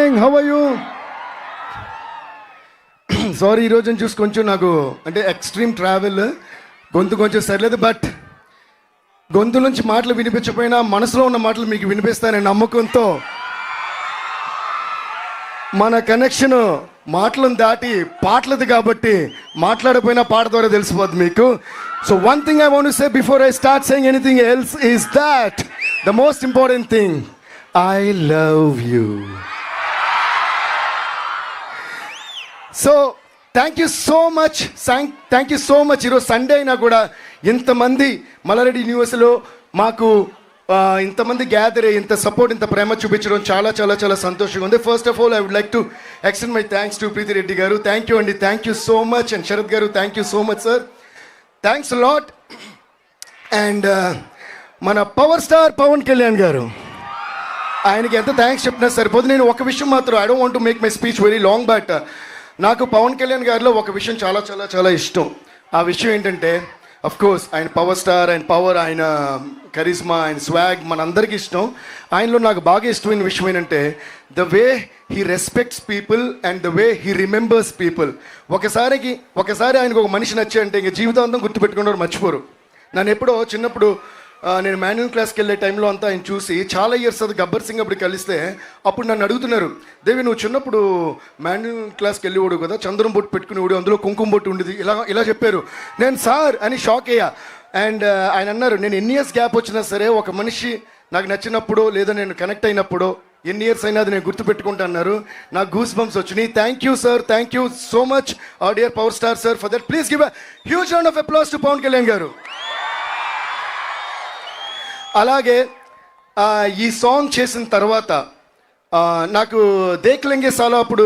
Morning, how are you? Sorry, ఈరోజు చూసి కొంచెం నాకు అంటే ఎక్స్ట్రీమ్ ట్రావెల్, గొంతు కొంచెం సరిలేదు. బట్ గొంతు నుంచి మాటలు వినిపించకపోయినా మనసులో ఉన్న మాటలు మీకు వినిపిస్తాననే నమ్మకంతో మన కనెక్షన్ మాటలను దాటి పాటలది కాబట్టి మాట్లాడకపోయినా పాట ద్వారా తెలిసిపోద్ది మీకు. So one thing I want to say before I start saying anything else is that the most important thing, I love you. So thank you so much, thank you so much. ఈరోజు Sunday అయినా కూడా ఇంతమంది మల్లారెడ్డి యూనివర్సిటీలో మాకు ఇంతమంది gather అయ్యి ఇంత support, ఇంత ప్రేమ చూపించడం చాలా చాలా చాలా సంతోషంగా ఉంది. First of all I would like to extend my thanks to Preethi Reddy గారు. థ్యాంక్ యూ అండి, thank you so much. And Sharath గారు, thank you so much sir, thanks lot. And మన పవర్ స్టార్ పవన్ కళ్యాణ్ గారు, ఆయనకి ఎంత థ్యాంక్స్ చెప్పినా సరిపోదు. నేను ఒక విషయం మాత్రం, I don't want to make my speech very long, but నాకు పవన్ కళ్యాణ్ గారిలో ఒక విషయం చాలా చాలా చాలా ఇష్టం. ఆ విషయం ఏంటంటే, అఫ్ కోర్స్ ఆయన పవర్ స్టార్, ఆయన పవర్, ఆయన కరిజ్మా, ఆయన స్వాగ్ మనందరికీ ఇష్టం. ఆయనలో నాకు బాగా ఇష్టమైన విషయం ఏంటంటే the way he respects people and the way he remembers people. ఒకసారి ఆయనకు ఒక మనిషి నచ్చాయంటే ఇంక జీవితాంతం గుర్తుపెట్టుకున్నారు, మర్చిపోరు. నన్ను ఎప్పుడో చిన్నప్పుడు నేను మాన్యువల్ క్లాస్కి వెళ్ళే టైంలో అంతా ఆయన చూసి చాలా ఇయర్స్ అది గబ్బర్ సింగ్ అప్పుడు కలిస్తే అప్పుడు నన్ను అడుగుతున్నారు, దేవి నువ్వు చిన్నప్పుడు మాన్యువల్ క్లాస్కి వెళ్ళేవాడు కదా, చంద్రం బొట్టు పెట్టుకునేవాడు, అందులో కుంకుమ బొట్టు ఉండేది, ఇలా చెప్పారు. నేను సార్ అని షాక్ అయ్యా. అండ్ ఆయన అన్నారు, నేను ఎన్ని ఇయర్స్ గ్యాప్ వచ్చినా సరే ఒక మనిషి నాకు నచ్చినప్పుడు లేదా నేను కనెక్ట్ అయినప్పుడు ఎన్ని ఇయర్స్ అయినా అది నేను గుర్తుపెట్టుకుంటా అన్నారు. నాకు గూస్ బంప్స్ వచ్చినాయి. Thank you sir, thank you so much our dear power star sir for that. Please give a huge round of applause to Pawan Kalyan garu. అలాగే ఈ సాంగ్ చేసిన తర్వాత నాకు దేక్లెంగే సాలో అప్పుడు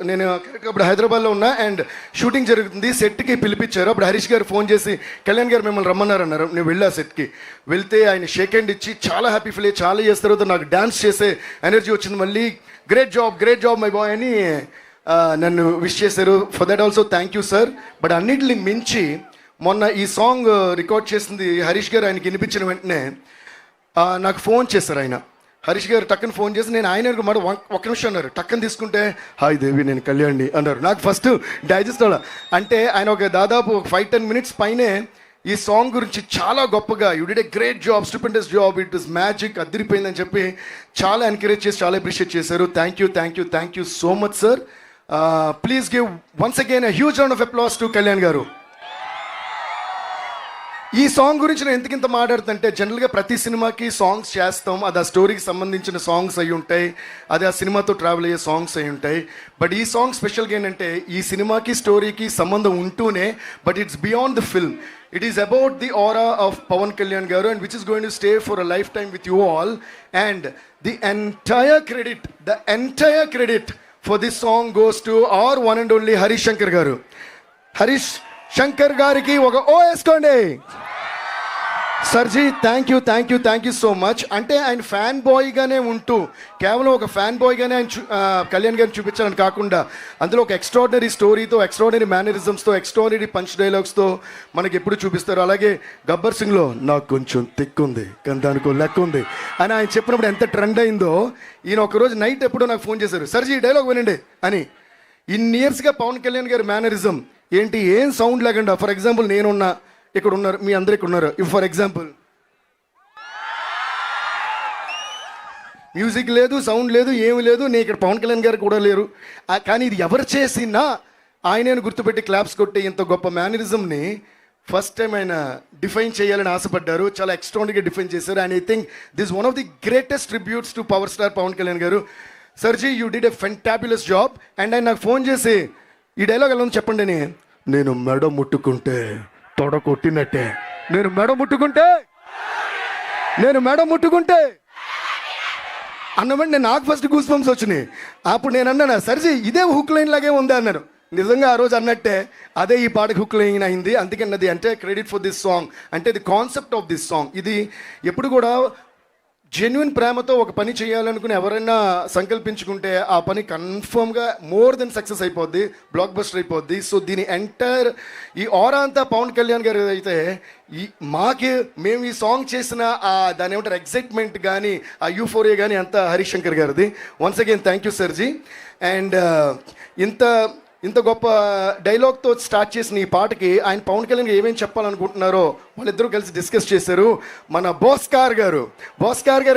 నేను అప్పుడు హైదరాబాద్లో ఉన్నా అండ్ షూటింగ్ జరుగుతుంది. సెట్కి పిలిపించారు. అప్పుడు హరీష్ గారు ఫోన్ చేసి కళ్యాణ్ గారు మిమ్మల్ని రమ్మన్నారన్నారు. నేను వెళ్ళా సెట్కి. వెళ్తే ఆయన షేక్ హ్యాండ్ ఇచ్చి చాలా హ్యాపీ ఫీల్ అయ్యి చాలా చేసిన తర్వాత నాకు డ్యాన్స్ చేసే ఎనర్జీ వచ్చింది. మళ్ళీ గ్రేట్ జాబ్ మై బాయ్ అని నన్ను విష్ చేశారు. For that also thank you sir. But అన్నిటిని మించి మొన్న ఈ సాంగ్ రికార్డ్ చేసింది హరీష్ గారు. ఆయనకి వినిపించిన వెంటనే నాకు ఫోన్ చేశారు ఆయన. హరీష్ గారు టక్కన ఫోన్ చేసి నేను ఆయన మాట ఒక్క నిమిషం అన్నారు. టక్కన తీసుకుంటే హాయ్ దేవి నేను కళ్యాణ్ని అన్నారు. నాకు ఫస్ట్ డైజెస్ట్ అవ్వాలి. అంటే ఆయన ఒక దాదాపు 5-10 minutes పైనే ఈ సాంగ్ గురించి చాలా గొప్పగా you did a great job, stupendous job, it is magic, అదిరిపోయిందని చెప్పి చాలా ఎంకరేజ్ చేసి చాలా అప్రిషియేట్ చేశారు. Thank you so much sir. Please give once again a huge round of applause to Kalyan గారు. ఈ సాంగ్ గురించి నేను ఎందుకింత మాట్లాడుతుంటే, జనరల్గా ప్రతి సినిమాకి సాంగ్స్ చేస్తాం, అది ఆ స్టోరీకి సంబంధించిన సాంగ్స్ అయి ఉంటాయి, అది ఆ సినిమాతో ట్రావెల్ అయ్యే సాంగ్స్ అయి ఉంటాయి. బట్ ఈ సాంగ్ స్పెషల్గా ఏంటంటే ఈ సినిమాకి స్టోరీకి సంబంధం ఉంటూనే but it's beyond the film. It is about the aura of Pawan Kalyan garu and which is going to stay for a lifetime with you all. And the entire credit for this song goes to our one and only Harish Shankar గారు. హరీష్ శంకర్ గారికి ఒక ఓ వేసుకోండి. సర్జీ thank you so much. అంటే ఆయన fan బాయ్గానే ఉంటూ కేవలం ఒక ఫ్యాన్ బాయ్గానే ఆయన కళ్యాణ్ గారిని చూపించాలని కాకుండా అందులో ఒక ఎక్స్ట్రాడినరీ స్టోరీతో, ఎక్స్ట్రాడినరీ మేనరిజమ్స్తో, ఎక్స్ట్రాడినరీ పంచ్ డైలాగ్స్తో మనకి ఎప్పుడు చూపిస్తారు. అలాగే గబ్బర్ సింగ్లో నాకు కొంచెం తిక్కుంది కానీ దానికో లెక్క ఉంది అని ఆయన చెప్పినప్పుడు ఎంత ట్రెండ్ అయిందో, ఈయన ఒకరోజు నైట్ ఎప్పుడో నాకు ఫోన్ చేశారు, సర్జీ డైలాగ్ వినండి అని. ఇన్ని ఇయర్స్గా పవన్ కళ్యాణ్ గారి మేనరిజం ఏంటి, ఏం సౌండ్ లేకుండా, ఫర్ ఎగ్జాంపుల్ నేనున్నా, ఇక్కడ ఉన్నారు, మీ అందరు ఇక్కడ ఉన్నారు, ఫర్ ఎగ్జాంపుల్ మ్యూజిక్ లేదు, సౌండ్ లేదు, ఏమి లేదు, నేను ఇక్కడ పవన్ కళ్యాణ్ గారు కూడా లేరు. కానీ ఇది ఎవరు చేసినా ఆయనను గుర్తుపెట్టి క్లాప్స్ కొట్టి ఇంత గొప్ప మేనరిజంని ఫస్ట్ టైం ఆయన డిఫైన్ చేయాలని ఆశపడ్డారు. చాలా ఎక్స్ట్రాడినరీగా డిఫైన్ చేశారు. And I think this one of the greatest tributes to power star Pawan Kalyan garu. సర్జీ you did a fantabulous job. And ఆయన నాకు ఫోన్ చేసి ఈ డైలాగ్ ఎలా ఉంది చెప్పండి అని. నేను మెడ ముట్టుకుంటే తొడ కొట్టినట్టే, నేను మెడ ముట్టుకుంటే అన్నమాట. నాకు ఫస్ట్ గూస్ బంప్స్ వచ్చినాయి. అప్పుడు నేను అన్నాను, సర్జీ ఇదే హుక్ లైన్ లాగే ఉంది అన్నారు. నిజంగా ఆ రోజు అన్నట్టే అదే ఈ పాటకి హుక్ లైన్ అయింది. అందుకన్నది అంటే క్రెడిట్ ఫర్ దిస్ సాంగ్, అంటే the concept of this song. ఇది ఎప్పుడు కూడా జెన్యున్ ప్రేమతో ఒక పని చేయాలనుకుని ఎవరైనా సంకల్పించుకుంటే ఆ పని కన్ఫర్మ్గా మోర్ దెన్ సక్సెస్ అయిపోద్ది, బ్లాక్ బస్టర్ అయిపోద్ది. సో దీని ఎంటైర్ ఈ ఆరా అంతా పవన్ కళ్యాణ్ గారు అయితే మేము ఈ సాంగ్ చేసిన దాని ఏమంటారు ఎక్సైట్మెంట్ కానీ ఆ యూఫోరియా కానీ అంతా హరీష్ శంకర్ గారిది. వన్స్ అగైన్ థ్యాంక్ యూ సర్జీ. అండ్ ఇంత గొప్ప డైలాగ్తో స్టార్ట్ చేసిన ఈ పాటకి ఆయన పవన్ కళ్యాణ్ ఏమేమి చెప్పాలనుకుంటున్నారో వాళ్ళిద్దరూ కలిసి డిస్కస్ చేశారు. మన భాస్కర్ గారు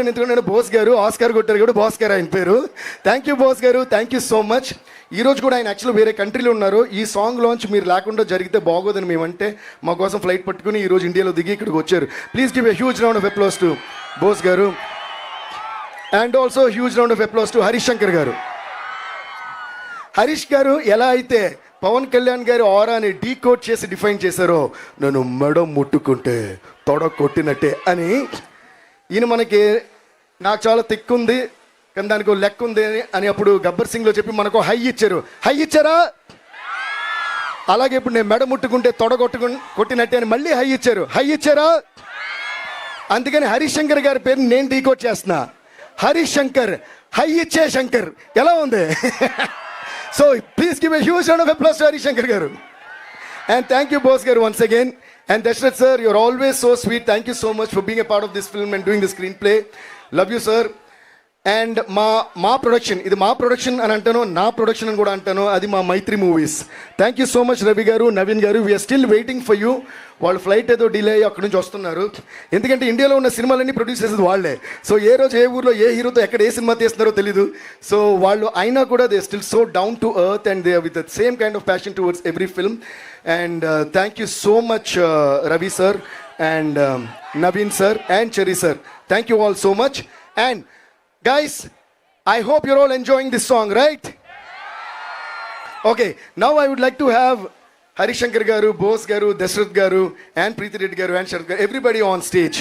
ఎందుకంటే నేను బోస్ గారు ఆస్కార్ కొట్టారు కూడా భాస్కర్ ఆయన పేరు. థ్యాంక్ యూ బోస్ గారు, థ్యాంక్ యూ సో మచ్. ఈరోజు కూడా ఆయన యాక్చువల్లీ వేరే కంట్రీలో ఉన్నారు. ఈ సాంగ్ లాంచ్ మీరు లేకుండా జరిగితే బాగోదని మేమంటే మా కోసం ఫ్లైట్ పట్టుకుని ఈరోజు ఇండియాలో దిగి ఇక్కడికి వచ్చారు. Please give a huge round of applause to Bose గారు. And also huge round of applause to Harish Shankar గారు. హరీష్ గారు ఎలా అయితే పవన్ కళ్యాణ్ గారి ఆరాని డీకోడ్ చేసి డిఫైన్ చేశారో, నన్ను మెడ ముట్టుకుంటే తొడ కొట్టినట్టే అని, ఈయన మనకి నాకు చాలా తిక్కుంది కానీ దానికి లెక్క ఉంది అని అప్పుడు గబ్బర్ సింగ్లో చెప్పి మనకు హై ఇచ్చారా? అలాగే ఇప్పుడు నేను మెడ ముట్టుకుంటే తొడ కొట్టినట్టే అని మళ్ళీ హై ఇచ్చారా? అందుకని హరీష్ శంకర్ గారి పేరు నేను డీకోడ్ చేస్తున్నా. హరీష్ శంకర్, హై ఇచ్చే శంకర్. ఎలా ఉంది? So please give a huge round of applause to Harish Shankar garu. And thank you boss garu once again. And Dashrath sir, you're always so sweet. Thank you so much for being a part of this film and doing the screenplay. Love you sir. And మా production, ఇది మా production అని అంటాను, నా production అని కూడా అంటాను, అది మా Mythri movies. Thank you so much Ravi గారు, నవీన్ గారు. We're still waiting for you. వాళ్ళు ఫ్లైట్ ఏదో డిలే అయ్యి అక్కడి నుంచి వస్తున్నారు. ఎందుకంటే ఇండియాలో ఉన్న సినిమాలన్నీ ప్రొడ్యూస్ చేసేది వాళ్ళే. సో ఏ రోజు ఏ ఊర్లో ఏ హీరోతో ఎక్కడ ఏ సినిమా తీస్తున్నారో తెలీదు. సో వాళ్ళు అయినా కూడా they still so down to earth and they with the same kind of passion towards every film. And thank you so much Ravi sir and Naveen sir and cherry sir. Thank you all so much. And guys, I hope you're all enjoying this song, right? Okay, now I would like to have Harish Shankar garu, Bose garu, Dashrath garu and Preeti Reddy garu and Sharath garu, everybody on stage.